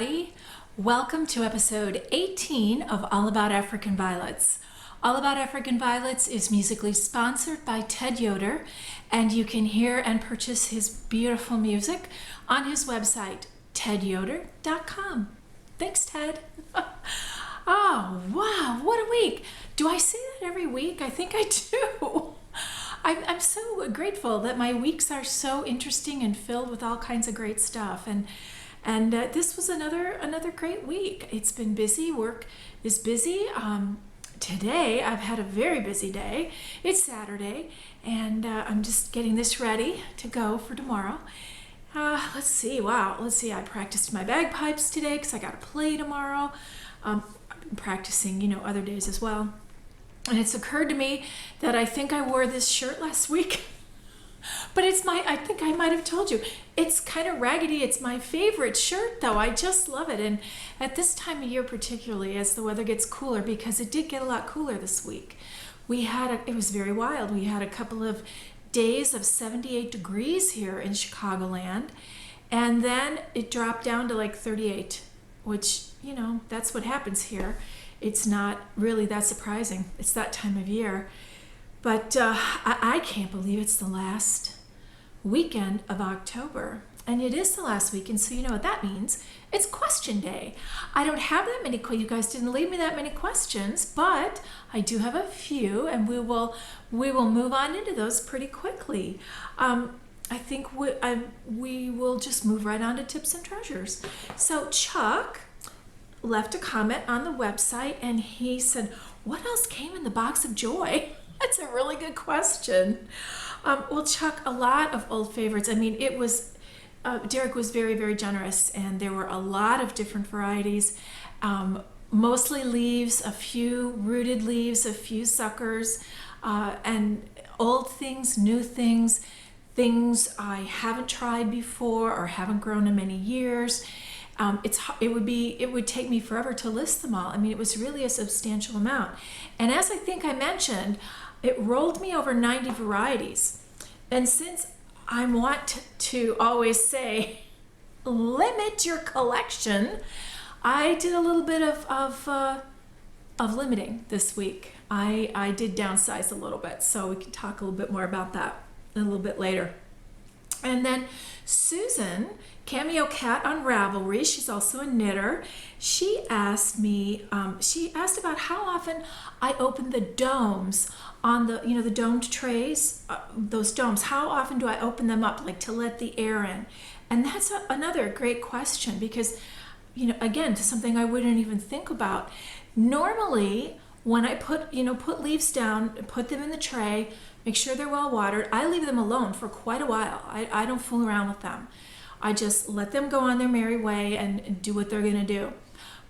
everybody. Welcome to episode 18 of All About African Violets. All About African Violets is musically sponsored by Ted Yoder, and you can hear and purchase his beautiful music on his website, tedyoder.com. Thanks, Ted. Oh, wow, what a week. Do I say that every week? I think I do. I'm so grateful that my weeks are so interesting and filled with all kinds of great stuff. And this was another great week. It's been busy. Work is busy. Today I've had a very busy day. It's Saturday, and I'm just getting this ready to go for tomorrow. Let's see. I practiced my bagpipes today because I got to play tomorrow. I've been practicing, other days as well. And it's occurred to me that I think I wore this shirt last week. But I think I might have told you, it's kind of raggedy. It's my favorite shirt though. I just love it. And at this time of year particularly, as the weather gets cooler, because it did get a lot cooler this week, it was very wild. We had a couple of days of 78 degrees here in Chicagoland. And then it dropped down to like 38, which, that's what happens here. It's not really that surprising. It's that time of year. But I can't believe it's the last weekend of October. And it is the last weekend, so you know what that means. It's question day. I don't have that many questions. You guys didn't leave me that many questions, but I do have a few, and we will move on into those pretty quickly. I think we will just move right on to tips and treasures. So Chuck left a comment on the website, and he said, what else came in the box of joy? That's a really good question. Well, Chuck, a lot of old favorites. I mean, Derek was very, very generous, and there were a lot of different varieties, mostly leaves, a few rooted leaves, a few suckers, and old things, new things, things I haven't tried before or haven't grown in many years. It would take me forever to list them all. I mean, it was really a substantial amount. And as I think I mentioned, it rolled me over 90 varieties. And since I want to always say, limit your collection, I did a little bit of limiting this week. I did downsize a little bit, so we can talk a little bit more about that a little bit later. And then Susan, Cameo Cat on Ravelry, she's also a knitter. She asked about how often I open the domes on the domed trays, those domes. How often do I open them up, like to let the air in? And that's another great question because, again, to something I wouldn't even think about. Normally, when I put leaves down, put them in the tray, make sure they're well watered, I leave them alone for quite a while. I don't fool around with them. I just let them go on their merry way and do what they're going to do.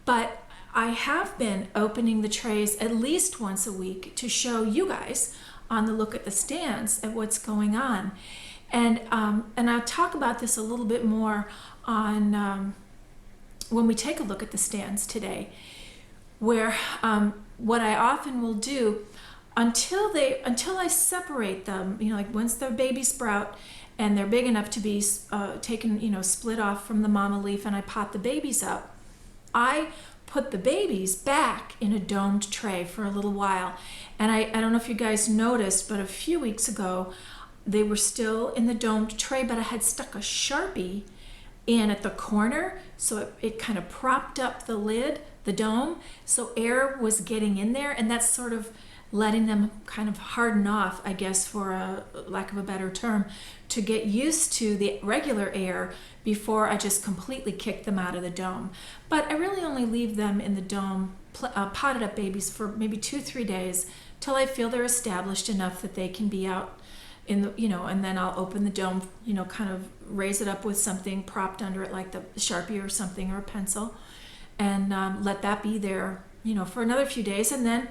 But I have been opening the trays at least once a week to show you guys on the look at the stands at what's going on. And I'll talk about this a little bit more on when we take a look at the stands today, where what I often will do until I separate them, like once the babies sprout and they're big enough to be taken, split off from the mama leaf, and I pot the babies up, I put the babies back in a domed tray for a little while. And I don't know if you guys noticed, but a few weeks ago, they were still in the domed tray, but I had stuck a Sharpie in at the corner, so it kind of propped up the lid, the dome, so air was getting in there, and that's sort of letting them kind of harden off, I guess, for a lack of a better term, to get used to the regular air before I just completely kick them out of the dome. But I really only leave them in the dome, potted up babies, for maybe 2-3 days till I feel they're established enough that they can be out in the, and then I'll open the dome, kind of raise it up with something propped under it, like the Sharpie or something, or a pencil, and let that be there, for another few days, and then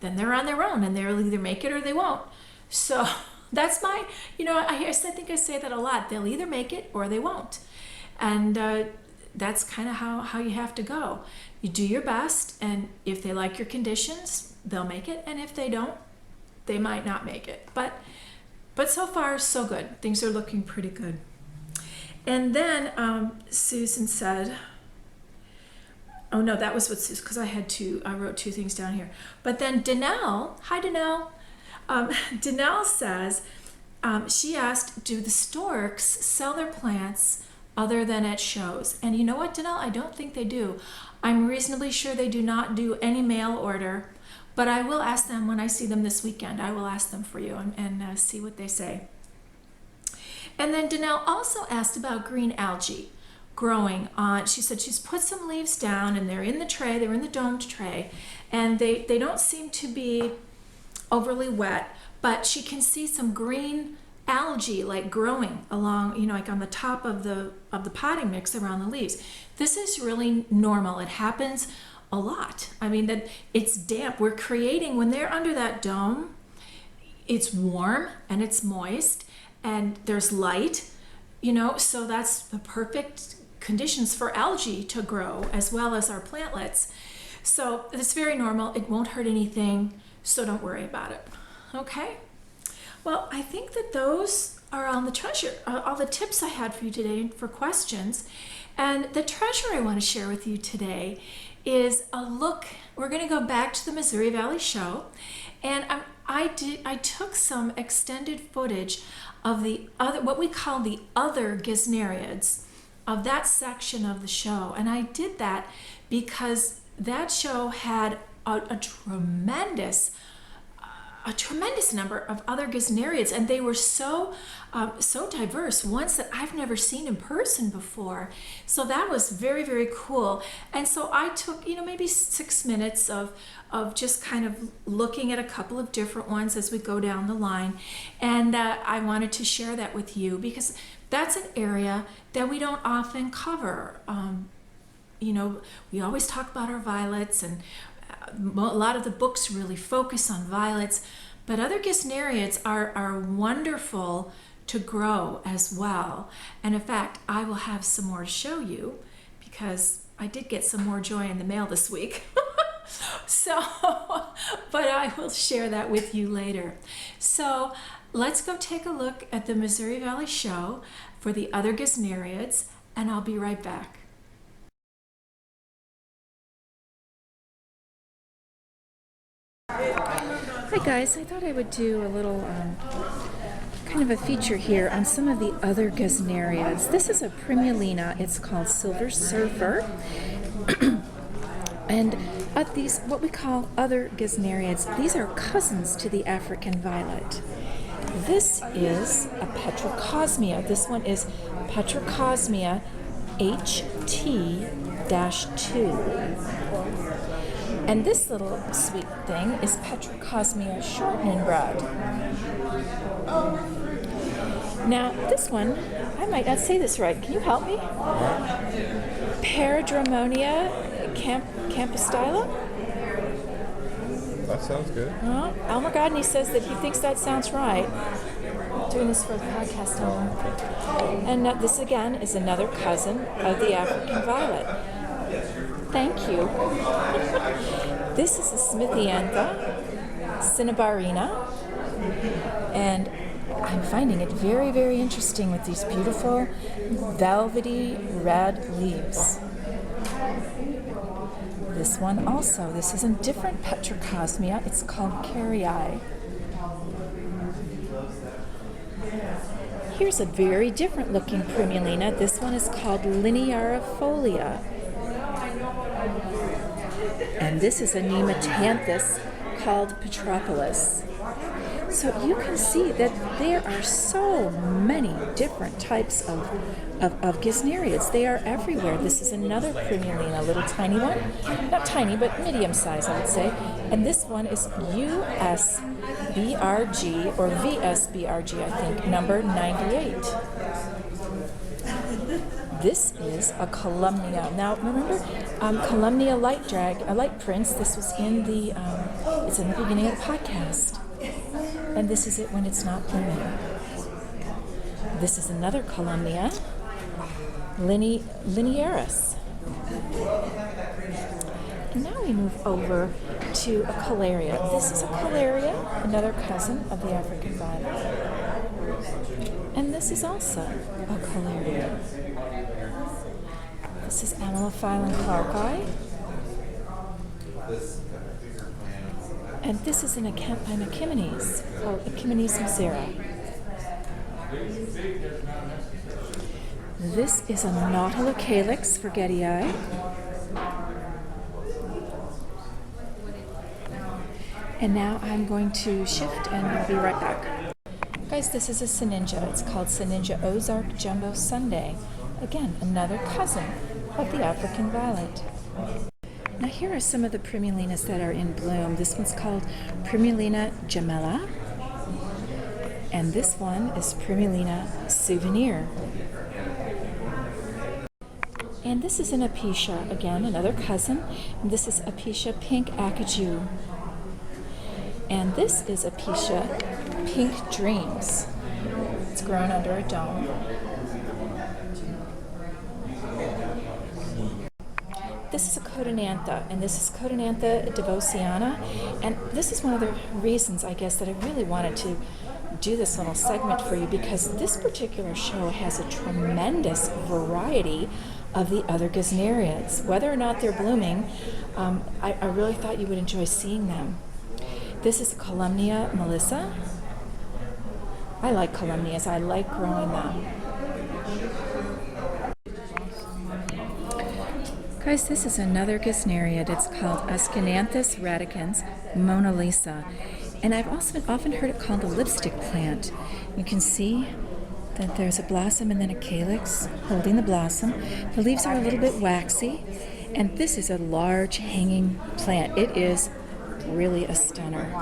they're on their own, and they'll either make it or they won't. So that's my, I think I say that a lot. They'll either make it or they won't. And that's kind of how you have to go. You do your best, and if they like your conditions, they'll make it. And if they don't, they might not make it. But so far, so good. Things are looking pretty good. And then Susan said, Oh no, that was what's because I wrote two things down here. But then Danelle, hi Danelle. Danelle says, she asked, do the storks sell their plants other than at shows? And you know what, Danelle? I don't think they do. I'm reasonably sure they do not do any mail order, but I will ask them when I see them this weekend. I will ask them for you and see what they say. And then Danelle also asked about green algae growing on. She said she's put some leaves down and they're in the tray, they're in the domed tray, and they don't seem to be overly wet, but she can see some green algae like growing along, you know, like on the top of the potting mix around the leaves. This is really normal. It happens a lot. I mean, that it's damp. We're creating, when they're under that dome, it's warm and it's moist and there's light, you know, so that's the perfect conditions for algae to grow as well as our plantlets. So it's very normal. It won't hurt anything, so don't worry about it. Okay? Well, I think that those are all the tips I had for you today for questions. And the treasure I want to share with you today is a look. We're going to go back to the Missouri Valley Show, and I took some extended footage of the other, what we call the other Gesneriids, of that section of the show. And I did that because that show had a tremendous number of other Gesneriids, and they were so diverse, ones that I've never seen in person before. So that was very, very cool. And so I took, you know, maybe 6 minutes of just kind of looking at a couple of different ones as we go down the line. And I wanted to share that with you because that's an area that we don't often cover. You know, we always talk about our violets, and a lot of the books really focus on violets, but other Gesneriids are wonderful to grow as well. And in fact, I will have some more to show you because I did get some more joy in the mail this week. So, but I will share that with you later. So let's go take a look at the Missouri Valley Show for the other Gesneriids, and I'll be right back. Hi guys, I thought I would do a little kind of a feature here on some of the other Gesneriids. This is a Primulina. It's called Silver Surfer. And these, what we call other Gesneriids, these are cousins to the African violet. This is a Petrocosmia. This one is Petrocosmia HT-2. And this little sweet thing is Petrocosmia shortenbread. Now, this one, I might not say this right. Can you help me? Paradramonia campostyla? That sounds good. Well, Elmer Godney says that he thinks that sounds right. I'm doing this for the podcast, Elmer. And this, again, is another cousin of the African violet. Thank you. This is a Smithiantha cinnabarina, and I'm finding it very, very interesting with these beautiful velvety red leaves. This one also, this is a different Petrocosmia. It's called Carrii. Here's a very different looking Primulina. This one is called Linearifolia. And this is a Nematanthus called Petropolis. So you can see that there are so many different types of Gesneriids. They are everywhere. This is another Primulina, a little tiny one. Not tiny, but medium size, I would say. And this one is USBRG, or VSBRG, I think, number 98. This is a Columnia. Now, remember, Columnia light prints. This was in the, it's in the beginning of the podcast. And this is it when it's not blooming. This is another Columnia, Linearis. And now we move over to a Calaria. This is a Calaria, another cousin of the African violet. And this is also a Calaria. This is Amylophyllum clarki. And this is an Achimenes called Achimenes musera. This is a Nautilocalix forgetii. And now I'm going to shift and I'll be right back. Guys, this is a Syninga. It's called Syninga Ozark Jumbo Sunday. Again, another cousin of the African violet. Now here are some of the primulinas that are in bloom. This one's called Primulina gemella. And this one is Primulina souvenir. And this is an Apisha, again, another cousin. And this is Apisha pink acajou. And this is Apisha Pink Dreams. It's grown under a dome. This is a Codonantha, and this is Codonantha devociana. And this is one of the reasons, I guess, that I really wanted to do this little segment for you, because this particular show has a tremendous variety of the other gesneriads. Whether or not they're blooming, I really thought you would enjoy seeing them. This is Columnia melissa. I like columnias. I like growing them. Guys, this is another gesneriad. It's called Ascanianthus radicans Mona Lisa. And I've also often heard it called the lipstick plant. You can see that there's a blossom and then a calyx holding the blossom. The leaves are a little bit waxy. And this is a large hanging plant. It is really a stunner.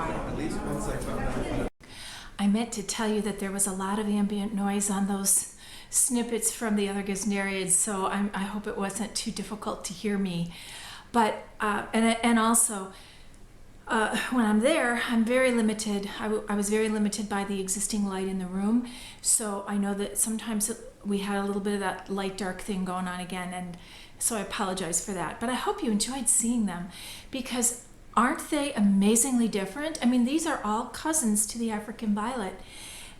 I meant to tell you that there was a lot of ambient noise on those snippets from the other gesneriads, so I hope it wasn't too difficult to hear me. But and also when I'm there, I'm very limited. I was very limited by the existing light in the room, so I know that sometimes we had a little bit of that light dark thing going on again, and so I apologize for that. But I hope you enjoyed seeing them, because aren't they amazingly different? I mean, these are all cousins to the African violet.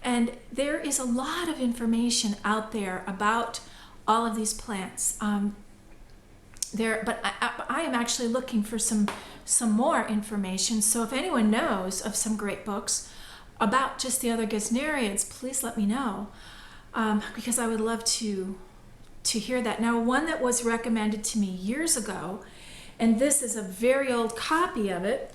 And there is a lot of information out there about all of these plants. But I am actually looking for some more information. So if anyone knows of some great books about just the other gesneriads, please let me know, because I would love to hear that. Now, one that was recommended to me years ago, and this is a very old copy of it,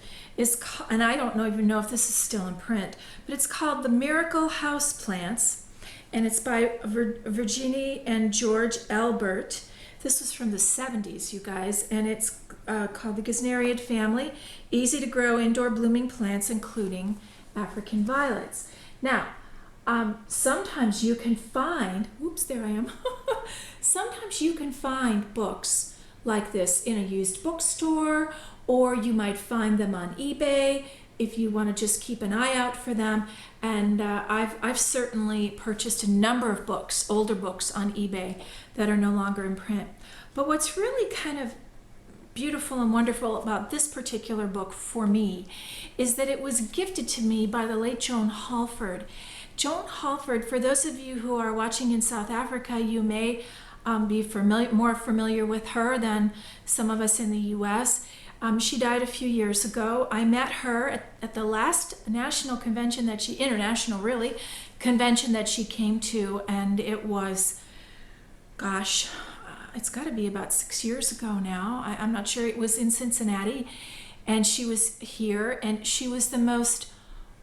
and I don't even know if this is still in print, but it's called The Miracle House Plants, and it's by Virginie and George Albert. This was from the 70s, you guys, and it's called The Gesneriad Family, Easy to Grow Indoor Blooming Plants, Including African Violets. Now, sometimes you can find, oops, there I am. Sometimes you can find books like this in a used bookstore, or you might find them on eBay if you want to just keep an eye out for them. And I've certainly purchased a number of books, older books on eBay that are no longer in print. But what's really kind of beautiful and wonderful about this particular book for me is that it was gifted to me by the late Joan Halford. Joan Halford, for those of you who are watching in South Africa, you may be more familiar with her than some of us in the U.S. She died a few years ago. I met her at the last national convention international really, convention that she came to, and it was, gosh, it's got to be about 6 years ago now. I'm not sure. It was in Cincinnati, and she was here, and she was the most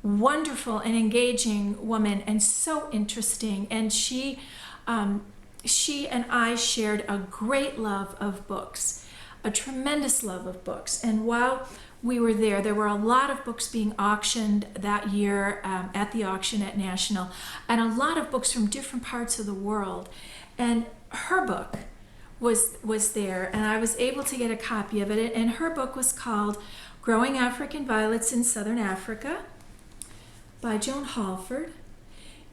wonderful and engaging woman, and so interesting. And she and I shared a great love of books, a tremendous love of books. And while we were there were a lot of books being auctioned that year at the auction at National, and a lot of books from different parts of the world. And her book was there, and I was able to get a copy of it. And her book was called Growing African Violets in Southern Africa by Joan Halford.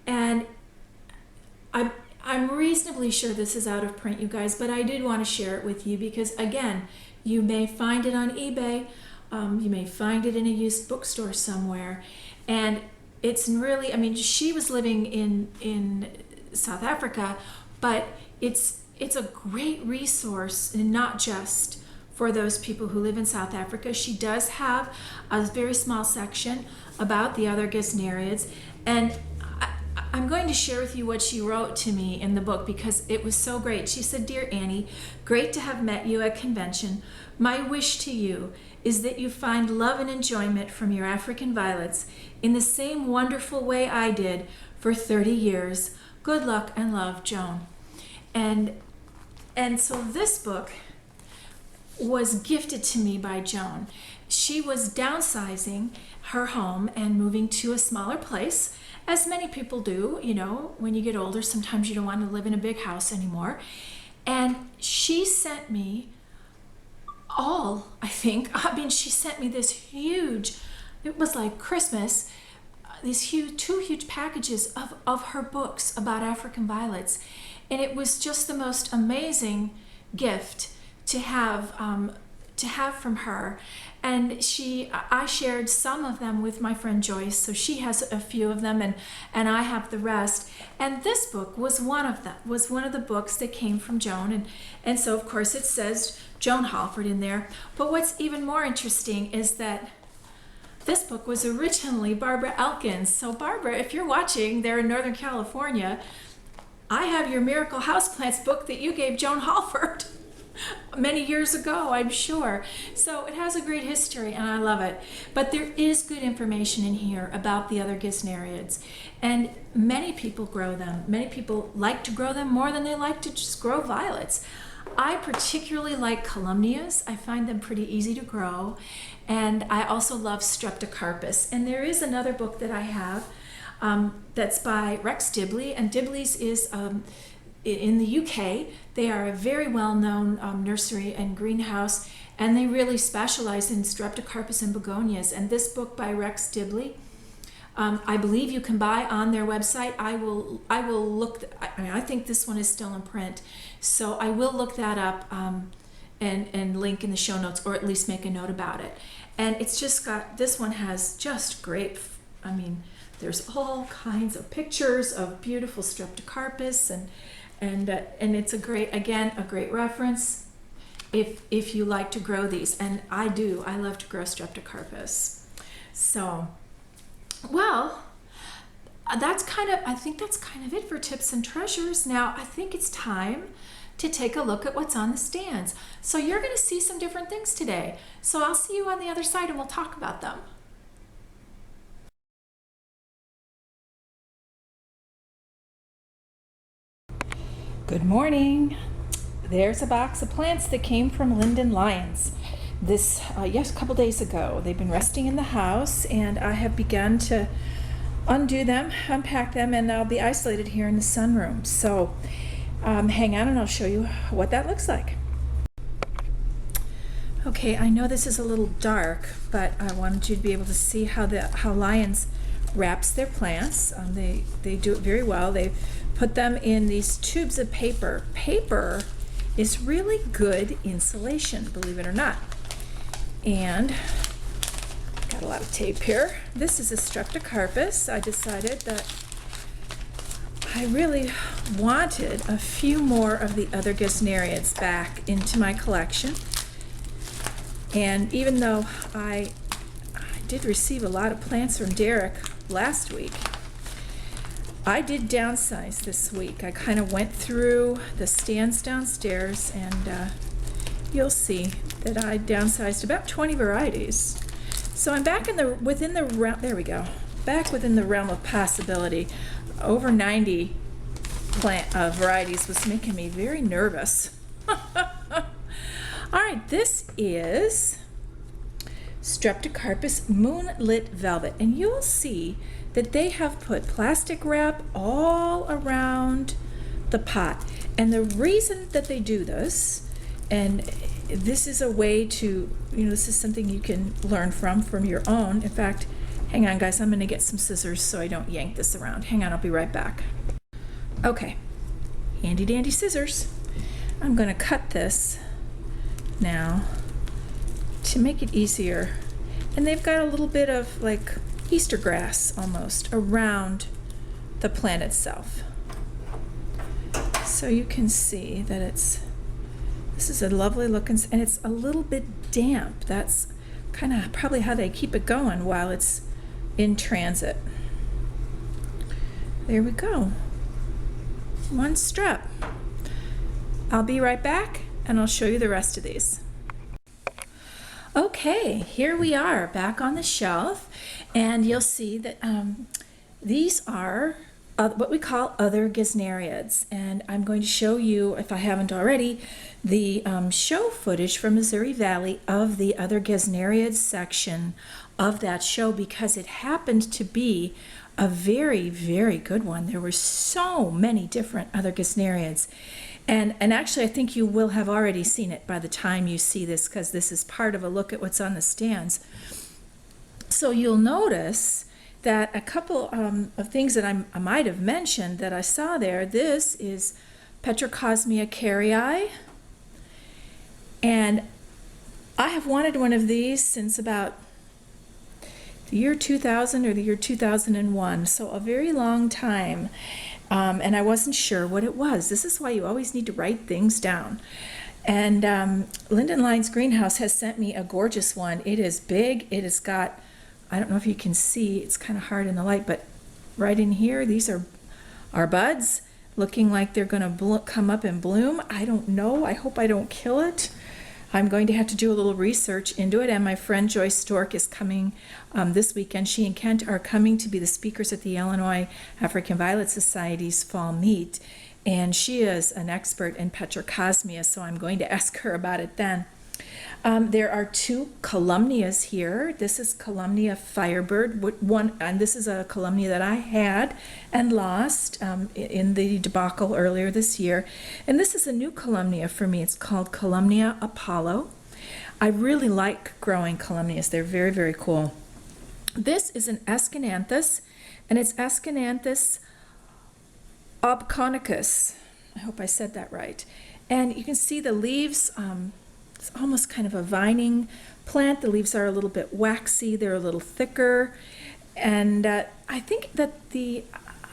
And I'm reasonably sure this is out of print, you guys, but I did want to share it with you because, again, you may find it on eBay, you may find it in a used bookstore somewhere, and it's really, I mean, she was living in South Africa, but it's a great resource, and not just for those people who live in South Africa. She does have a very small section about the other Gesneriids, and I'm going to share with you what she wrote to me in the book because it was so great. She said, "Dear Annie, great to have met you at convention. My wish to you is that you find love and enjoyment from your African violets in the same wonderful way I did for 30 years. Good luck and love, Joan." And so this book was gifted to me by Joan. She was downsizing her home and moving to a smaller place, as many people do. You know, when you get older, sometimes you don't want to live in a big house anymore. And she sent me she sent me this huge, it was like Christmas, these two huge packages of her books about African violets. And it was just the most amazing gift to have from her. And I shared some of them with my friend Joyce, so she has a few of them, and I have the rest. And this book was one of them, was one of the books that came from Joan, and so of course it says Joan Halford in there. But what's even more interesting is that this book was originally Barbara Elkins. So Barbara, if you're watching there in Northern California, I have your Miracle Houseplants book that you gave Joan Halford many years ago, I'm sure. So it has a great history and I love it. But there is good information in here about the other Gesneriids. And many people grow them. Many people like to grow them more than they like to just grow violets. I particularly like calumnias. I find them pretty easy to grow. And I also love streptocarpus. And there is another book that I have that's by Rex Dibley. And Dibley's is in the UK. They are a very well-known nursery and greenhouse, and they really specialize in streptocarpus and begonias. And this book by Rex Dibley, I believe you can buy on their website. I will look. I think this one is still in print, so I will look that up and link in the show notes, or at least make a note about it. And it's just got, this one has just great. I mean, there's all kinds of pictures of beautiful streptocarpus, and it's a great reference if you like to grow these. And I do. I love to grow streptocarpus. So, well, I think that's kind of it for tips and treasures. Now I think it's time to take a look at what's on the stands. So you're going to see some different things today. So I'll see you on the other side and we'll talk about them. Good morning. There's a box of plants that came from Linden Lions. This, a couple days ago. They've been resting in the house, and I have begun to undo them, unpack them, and they'll be isolated here in the sunroom. So hang on and I'll show you what that looks like. Okay, I know this is a little dark, but I wanted you to be able to see how Lions wraps their plants. They do it very well. They put them in these tubes of paper. Paper is really good insulation, believe it or not. And got a lot of tape here. This is a streptocarpus. I decided that I really wanted a few more of the other Gesneriids back into my collection. And even though I did receive a lot of plants from Derek last week, I did downsize this week. I kind of went through the stands downstairs, and you'll see that I downsized about 20 varieties. So I'm back within the realm. There we go. Back within the realm of possibility. Over 90 varieties was making me very nervous. All right, this is Streptocarpus Moonlit Velvet, and you'll see that they have put plastic wrap all around the pot. And the reason that they do this, and this is a way to, this is something you can learn from your own. In fact, hang on guys, I'm gonna get some scissors so I don't yank this around. Hang on, I'll be right back. Okay, handy dandy scissors. I'm gonna cut this now to make it easier. And they've got a little bit of like Easter grass almost around the plant itself. So you can see that it's This is a lovely looking, and it's a little bit damp. That's kind of probably how they keep it going while it's in transit. There we go. One strap. I'll be right back and I'll show you the rest of these. Okay, here we are back on the shelf, and you'll see that these are what we call other gesneriads, and I'm going to show you, if I haven't already, the show footage from Missouri Valley of the other gesneriads section of that show, because it happened to be a very, very good one. There were so many different other gesneriads. And actually, I think you will have already seen it by the time you see this, because this is part of a look at what's on the stands. So you'll notice that a couple of things that I might have mentioned that I saw there. This is Petrocosmia carrii. And I have wanted one of these since about the year 2000 or the year 2001, so a very long time. And I wasn't sure what it was. This is why you always need to write things down. And Linden Lions Greenhouse has sent me a gorgeous one. It is big. It has got, I don't know if you can see, it's kind of hard in the light, but right in here, these are buds looking like they're going to come up and bloom. I don't know. I hope I don't kill it. I'm going to have to do a little research into it, and my friend Joyce Stork is coming this weekend. She and Kent are coming to be the speakers at the Illinois African Violet Society's fall meet, and she is an expert in Petrocosmia, so I'm going to ask her about it then. There are two columnias here. This is Columnia Firebird, and this is a columnia that I had and lost in the debacle earlier this year. And this is a new columnia for me. It's called Columnia Apollo. I really like growing columnias. They're very, very cool. This is an Escananthus, and it's Escananthus obconicus. I hope I said that right. And you can see the leaves. It's almost kind of a vining plant. The leaves are a little bit waxy. They're a little thicker. And I think that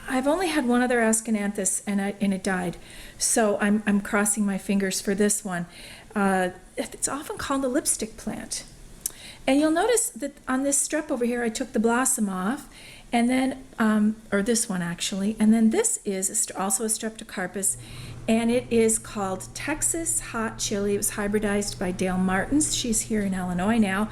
I've only had one other Escananthus, and it died. So I'm crossing my fingers for this one. It's often called a lipstick plant. And you'll notice that on this strip over here, I took the blossom off, and then, or this one actually, and then this is also a Streptocarpus, and it is called Texas Hot Chili. It was hybridized by Dale Martins. She's here in Illinois now.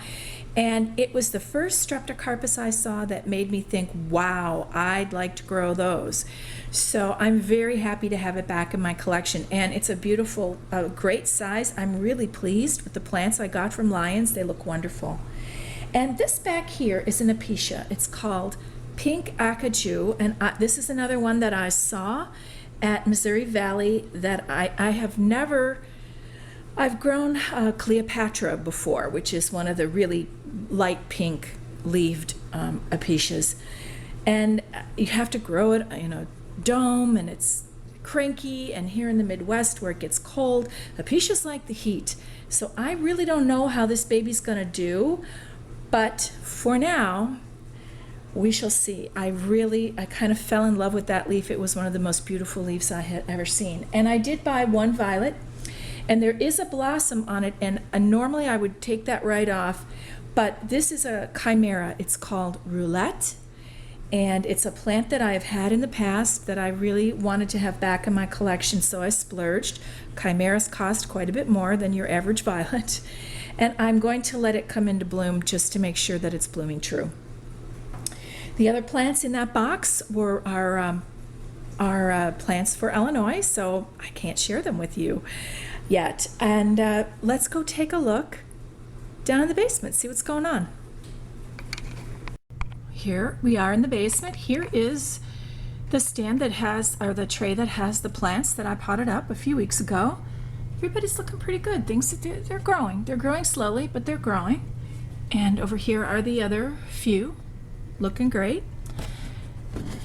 And it was the first Streptocarpus I saw that made me think, wow, I'd like to grow those. So I'm very happy to have it back in my collection. And it's a beautiful, great size. I'm really pleased with the plants I got from Lions. They look wonderful. And this back here is an Apicia. It's called Pink Acajou. And this is another one that I saw at Missouri Valley that I have never, I've grown Cleopatra before, which is one of the really light pink leaved Apicias. And you have to grow it in a dome, and it's cranky, and here in the Midwest where it gets cold, Apicias like the heat. So I really don't know how this baby's gonna do, but for now, we shall see. I kind of fell in love with that leaf. It was one of the most beautiful leaves I had ever seen. And I did buy one violet, and there is a blossom on it, and normally I would take that right off, but this is a chimera. It's called Roulette, and it's a plant that I have had in the past that I really wanted to have back in my collection, so I splurged. Chimeras cost quite a bit more than your average violet, and I'm going to let it come into bloom just to make sure that it's blooming true. The other plants in that box are plants for Illinois, so I can't share them with you yet. And let's go take a look down in the basement, see what's going on. Here we are in the basement. Here is the stand that has, or the tray that has the plants that I potted up a few weeks ago. Everybody's looking pretty good. Things that they're growing. They're growing slowly, but they're growing. And over here are the other few. Looking great.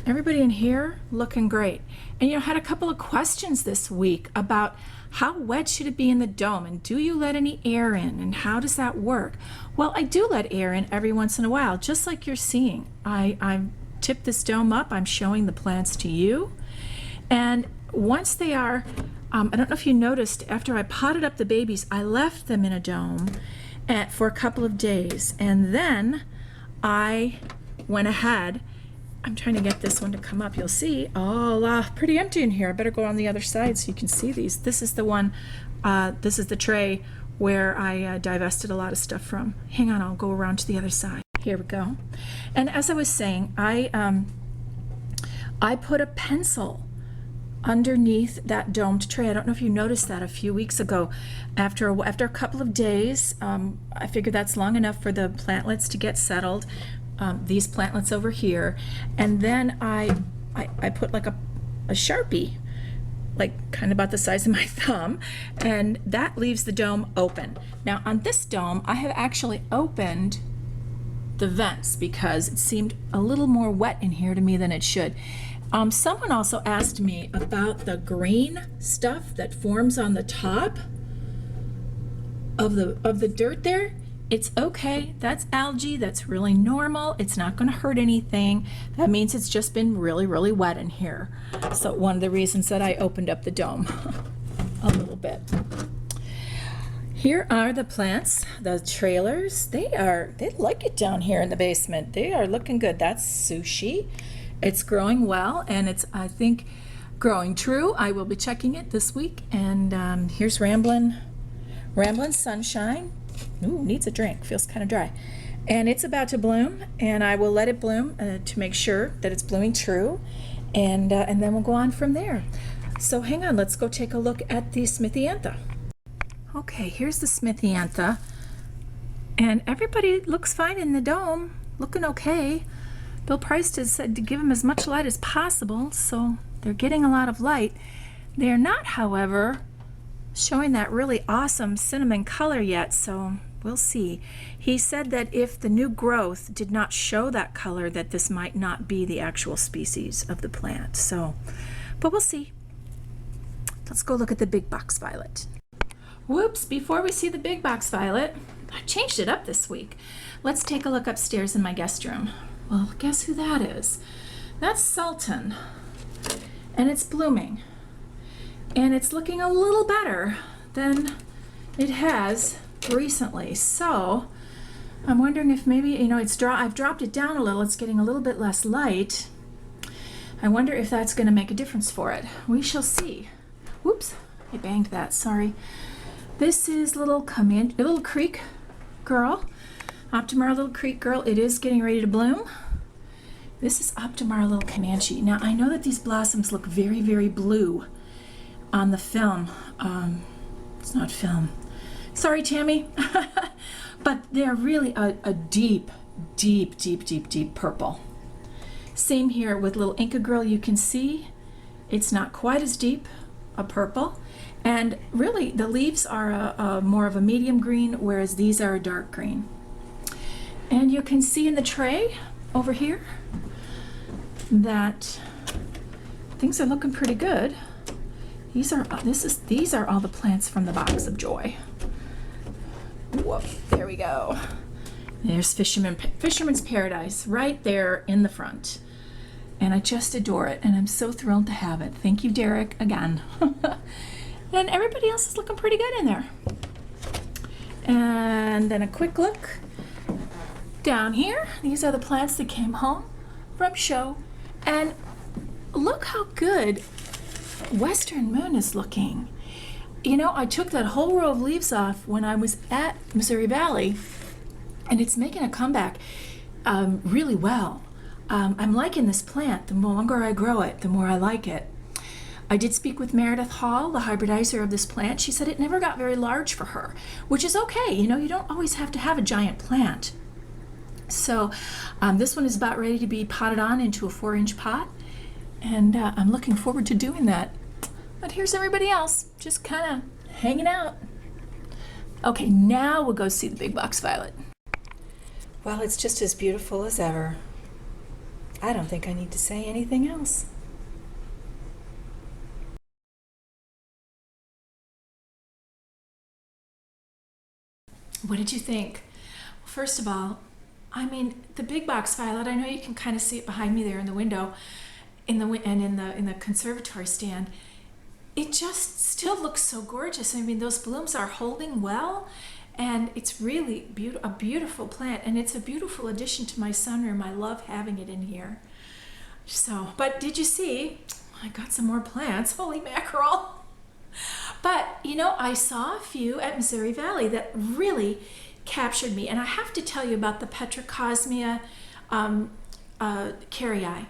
Everybody in here looking great. And had a couple of questions this week about how wet should it be in the dome, and do you let any air in, and how does that work? Well, I do let air in every once in a while, just like you're seeing. I tip this dome up. I'm showing the plants to you. And once they are, I don't know if you noticed, after I potted up the babies, I left them in a dome for a couple of days, and then I went ahead. I'm trying to get this one to come up. You'll see, oh, pretty empty in here. I better go on the other side so you can see these. This is the one, this is the tray where I divested a lot of stuff from. Hang on, I'll go around to the other side. Here we go. And as I was saying, I put a pencil underneath that domed tray. I don't know if you noticed that a few weeks ago. After a couple of days, I figured that's long enough for the plantlets to get settled. These plantlets over here, and then I put like a Sharpie, like kind of about the size of my thumb, and that leaves the dome open. Now on this dome, I have actually opened the vents because it seemed a little more wet in here to me than it should. Someone also asked me about the green stuff that forms on the top of the dirt there. It's okay, that's algae, that's really normal, it's not gonna hurt anything. That means it's just been really, really wet in here. So one of the reasons that I opened up the dome a little bit. Here are the plants, the trailers. They like it down here in the basement. They are looking good. That's sushi. It's growing well, and it's, I think, growing true. I will be checking it this week. And here's Ramblin' Sunshine. Ooh, needs a drink, feels kind of dry. And it's about to bloom, and I will let it bloom to make sure that it's blooming true, and then we'll go on from there. So hang on, let's go take a look at the Smithiantha. Okay, here's the Smithiantha, and everybody looks fine in the dome, looking okay. Bill Price has said to give them as much light as possible, so they're getting a lot of light. They're not, however, showing that really awesome cinnamon color yet, so we'll see. He said that if the new growth did not show that color, that this might not be the actual species of the plant. So, but we'll see. Let's go look at the big box violet. Whoops, before we see the big box violet, I changed it up this week. Let's take a look upstairs in my guest room. Well, guess who that is? That's Sultan, and it's blooming. And it's looking a little better than it has recently. So I'm wondering if maybe, you know, I've dropped it down a little. It's getting a little bit less light. I wonder if that's going to make a difference for it. We shall see. Whoops, I banged that, sorry. This is little Creek Girl, Optimara Little Creek Girl. It is getting ready to bloom. This is Optimara Little Comanche. Now I know that these blossoms look very, very blue on the film. It's not film. Sorry, Tammy. But they're really a deep, deep, deep, deep, deep purple. Same here with little Inca Girl. You can see it's not quite as deep a purple. And really, the leaves are more of a medium green, whereas these are a dark green. And you can see in the tray over here that things are looking pretty good. These are all the plants from the box of joy. Whoop, there we go. There's Fisherman's Paradise right there in the front. And I just adore it, and I'm so thrilled to have it. Thank you, Derek, again. And everybody else is looking pretty good in there. And then a quick look down here. These are the plants that came home from show. And look how good Western Moon is looking. You know, I took that whole row of leaves off when I was at Missouri Valley, and it's making a comeback really well. I'm liking this plant. The longer I grow it, the more I like it. I did speak with Meredith Hall, the hybridizer of this plant. She said it never got very large for her, which is okay. You know, you don't always have to have a giant plant. So this one is about ready to be potted on into a 4-inch pot, and I'm looking forward to doing that. But here's everybody else, just kind of hanging out. Okay, now we'll go see the big box violet. Well, it's just as beautiful as ever. I don't think I need to say anything else. What did you think? Well, first of all, I mean, the big box violet, I know you can kind of see it behind me there in the window, in the conservatory stand. it just still looks so gorgeous. I mean, those blooms are holding well, and it's really a beautiful plant, and it's a beautiful addition to my sunroom. I love having it in here. So, but did you see, I got some more plants, holy mackerel. But, you know, I saw a few at Missouri Valley that really captured me, and I have to tell you about the Petrocosmia carrii.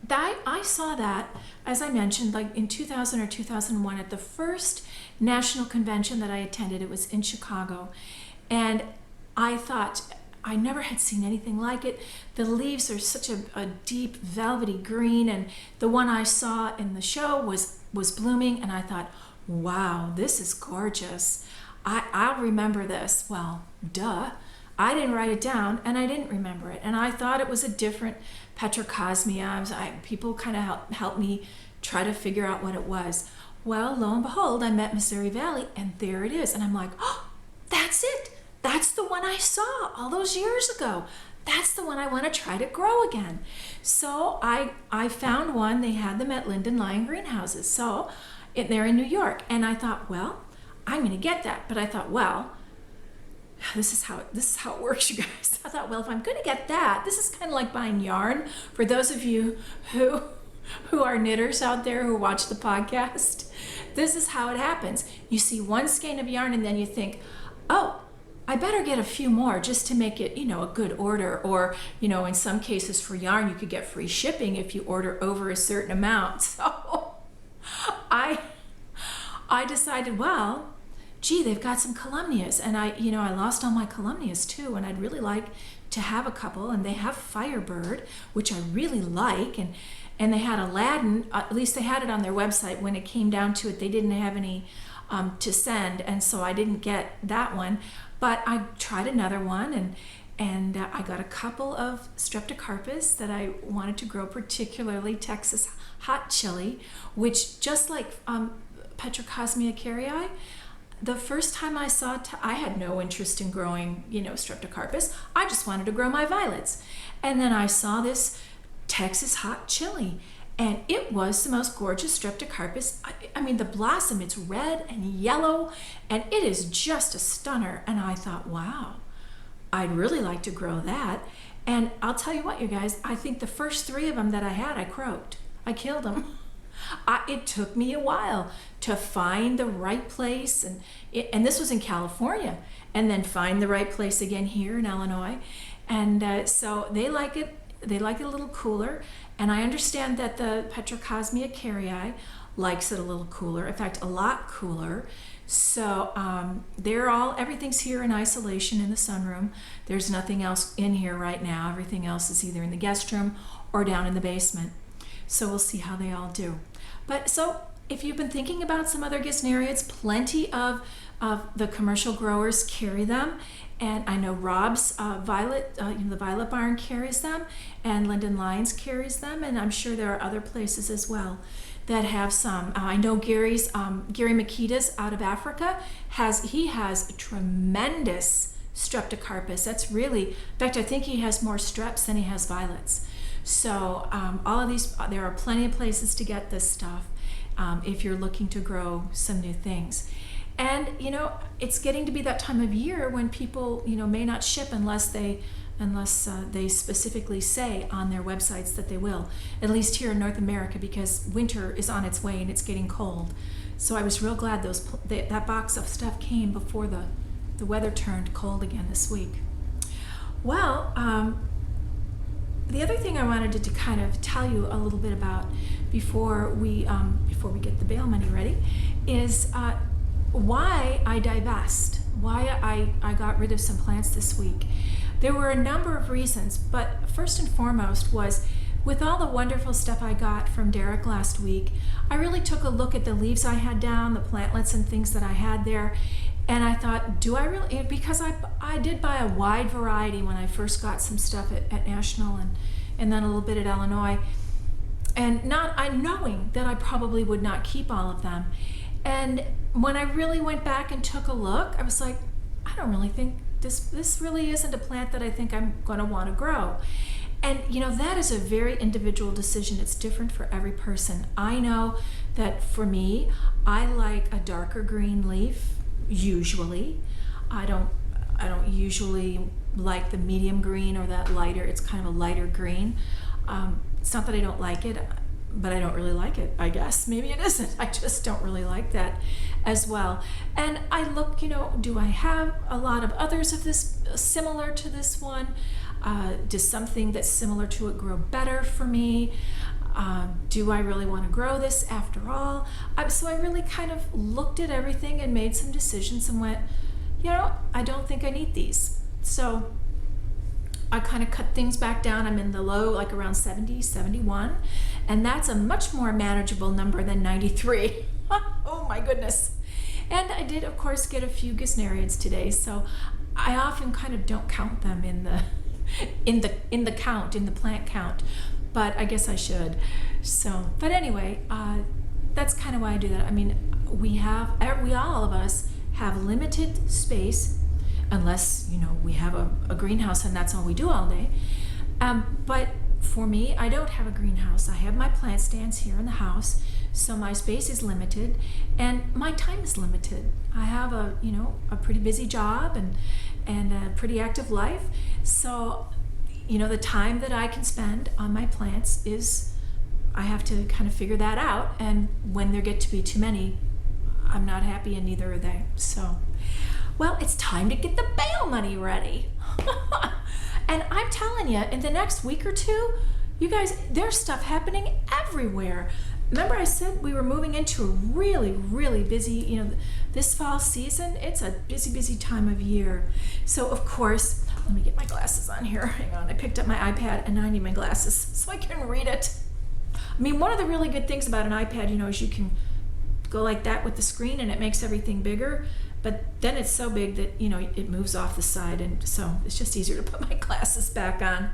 I saw that, as I mentioned, like in 2000 or 2001 at the first national convention that I attended. It was in Chicago, and I thought I never had seen anything like it. The leaves are such a deep velvety green, and the one I saw in the show was blooming, and I thought, wow, this is gorgeous. I'll remember this. Well, duh. I didn't write it down, and I didn't remember it, and I thought it was a different Petrocosmia. People kind of helped me try to figure out what it was. Well, lo and behold, I met Missouri Valley, and there it is, and I'm like, oh, that's it. That's the one I saw all those years ago. That's the one I want to try to grow again. So I found one. They had them at Linden Lion greenhouses. So they're in New York, and I thought, well, I'm going to get that. But I thought, well, this is how it works, you guys. I thought, well, if I'm going to get that, this is kind of like buying yarn. For those of you who are knitters out there who watch the podcast, this is how it happens. You see one skein of yarn, and then you think, oh, I better get a few more just to make it, a good order. Or, in some cases for yarn, you could get free shipping if you order over a certain amount. So I decided, well, gee, they've got some calumnias, and I lost all my calumnias too, and I'd really like to have a couple. And they have Firebird, which I really like, and they had Aladdin. At least they had it on their website. When it came down to it, they didn't have any to send, and so I didn't get that one. But I tried another one, and I got a couple of Streptocarpus that I wanted to grow, particularly Texas hot chili, which just like Petrocosmia carrii. The first time I saw it, I had no interest in growing, Streptocarpus. I just wanted to grow my violets. And then I saw this Texas hot chili, and it was the most gorgeous Streptocarpus. I mean, the blossom, it's red and yellow, and it is just a stunner. And I thought, wow, I'd really like to grow that. And I'll tell you what, you guys, I think the first 3 of them that I had, I croaked. I killed them. It took me a while to find the right place, and this was in California, and then find the right place again here in Illinois. And so they like it a little cooler, and I understand that the Petrocosmia carrii likes it a little cooler, in fact a lot cooler. So everything's here in isolation in the sunroom. There's nothing else in here right now. Everything else is either in the guest room or down in the basement. So we'll see how they all do. But so if you've been thinking about some other gesneriads, plenty of the commercial growers carry them. And I know Rob's Violet, the Violet Barn carries them, and Linden Lions carries them, and I'm sure there are other places as well that have some. I know Gary Makita's out of Africa has a tremendous Streptocarpus. That's really, in fact, I think he has more streps than he has violets. So all of these, there are plenty of places to get this stuff if you're looking to grow some new things. And it's getting to be that time of year when people may not ship unless they specifically say on their websites that they will, at least here in North America, because winter is on its way and it's getting cold. So I was real glad that box of stuff came before the weather turned cold again this week. Well, the other thing I wanted to kind of tell you a little bit about before we get the bail money ready is why I divest, why I got rid of some plants this week. There were a number of reasons, but first and foremost was with all the wonderful stuff I got from Derek last week, I really took a look at the leaves I had down, the plantlets and things that I had there, and I thought, do I really, because I did buy a wide variety when I first got some stuff at National and then a little bit at Illinois, and knowing that I probably would not keep all of them. And when I really went back and took a look, I was like, I don't really think this really isn't a plant that I think I'm going to want to grow. And that is a very individual decision. It's different for every person. I know that for me, I like a darker green leaf usually. I don't usually like the medium green or that lighter. It's kind of a lighter green. It's not that I don't like it, but I don't really like it, I guess. Maybe it isn't. I just don't really like that as well. And I look, do I have a lot of others of this similar to this one? Does something that's similar to it grow better for me? Do I really want to grow this after all? So I really kind of looked at everything and made some decisions and went, I don't think I need these. So I kind of cut things back down. I'm in the low, like around 70, 71, and that's a much more manageable number than 93. Oh my goodness. And I did, of course, get a few gesneriads today, so I often kind of don't count them in the plant count, but I guess I should. So, but anyway, that's kind of why I do that. I mean, all of us have limited space, unless we have a greenhouse and that's all we do all day. But for me, I don't have a greenhouse. I have my plant stands here in the house, so my space is limited and my time is limited. I have a pretty busy job and a pretty active life, so the time that I can spend on my plants is, I have to kind of figure that out, and when there get to be too many, I'm not happy and neither are they. So, well, it's time to get the bail money ready. And I'm telling you, in the next week or two, you guys, there's stuff happening everywhere. Remember I said we were moving into a really, really busy, this fall season, it's a busy, busy time of year. So of course, let me get my glasses on here. Hang on, I picked up my iPad and now I need my glasses so I can read it. I mean, one of the really good things about an iPad, is you can go like that with the screen and it makes everything bigger. But then it's so big that, it moves off the side, and so it's just easier to put my glasses back on.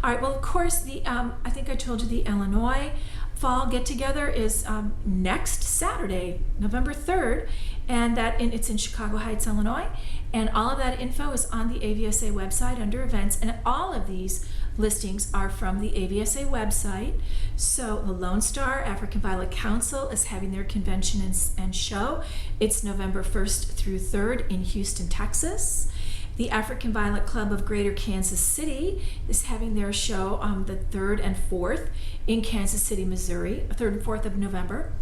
All right, well, of course, I think I told you the Illinois Fall Get-Together is next Saturday, November 3rd, and it's in Chicago Heights, Illinois, and all of that info is on the AVSA website under events, and all of these listings are from the AVSA website. So the Lone Star African Violet Council is having their convention and show. It's November 1st through 3rd in Houston, Texas. The African Violet Club of Greater Kansas City is having their show on the 3rd and 4th in Kansas City, Missouri, 3rd and 4th of November.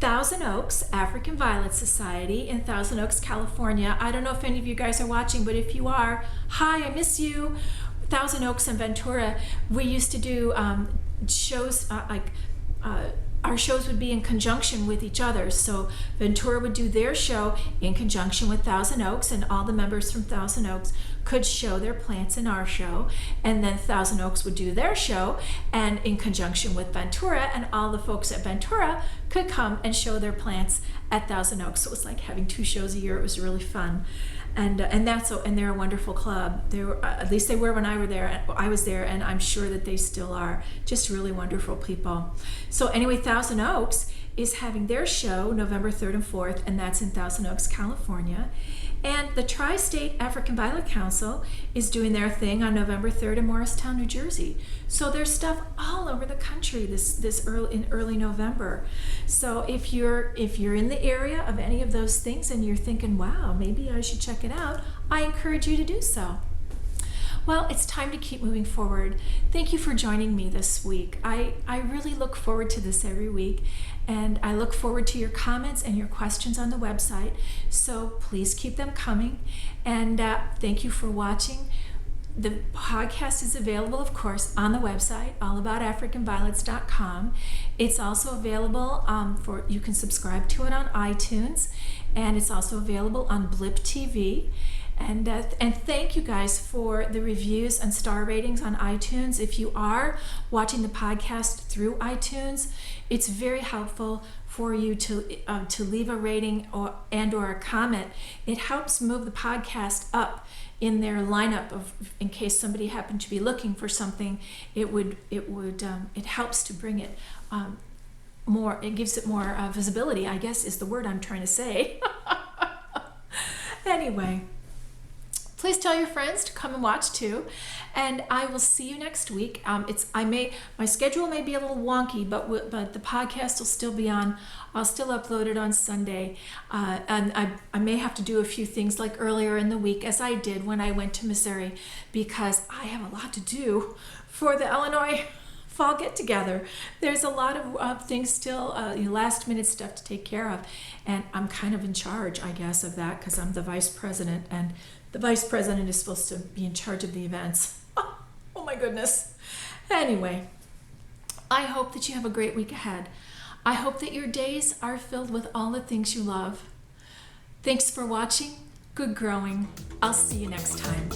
Thousand Oaks African Violet Society in Thousand Oaks, California. I don't know if any of you guys are watching, but if you are, hi, I miss you. Thousand Oaks and Ventura, we used to do shows our shows would be in conjunction with each other. So Ventura would do their show in conjunction with Thousand Oaks, and all the members from Thousand Oaks could show their plants in our show. And then Thousand Oaks would do their show and in conjunction with Ventura, and all the folks at Ventura could come and show their plants at Thousand Oaks. So it was like having 2 shows a year. It was really fun. And they're a wonderful club. They were, at least they were when I was there, and I'm sure that they still are. Just really wonderful people. So anyway, Thousand Oaks is having their show November 3rd and 4th, and that's in Thousand Oaks, California. And the Tri-State African Violet Council is doing their thing on November 3rd in Morristown, New Jersey. So there's stuff all over the country in early November. So if you're in the area of any of those things and you're thinking, wow, maybe I should check it out, I encourage you to do so. Well, it's time to keep moving forward. Thank you for joining me this week. I really look forward to this every week, and I look forward to your comments and your questions on the website. So please keep them coming, and thank you for watching. The podcast is available, of course, on the website, allaboutafricanviolets.com. It's also available you can subscribe to it on iTunes, and it's also available on Blip TV. And thank you guys for the reviews and star ratings on iTunes. If you are watching the podcast through iTunes, it's very helpful for you to leave a rating or a comment. It helps move the podcast up in their lineup in case somebody happened to be looking for something. It helps to bring it more. It gives it more visibility, I guess is the word I'm trying to say. Anyway. Please tell your friends to come and watch too, and I will see you next week. My schedule may be a little wonky, but the podcast will still be on. I'll still upload it on Sunday, and I may have to do a few things like earlier in the week, as I did when I went to Missouri, because I have a lot to do for the Illinois fall get together. There's a lot of things still, last minute stuff to take care of, and I'm kind of in charge, I guess, of that because I'm the vice president, and the vice president is supposed to be in charge of the events. Oh my goodness. Anyway, I hope that you have a great week ahead. I hope that your days are filled with all the things you love. Thanks for watching. Good growing. I'll see you next time.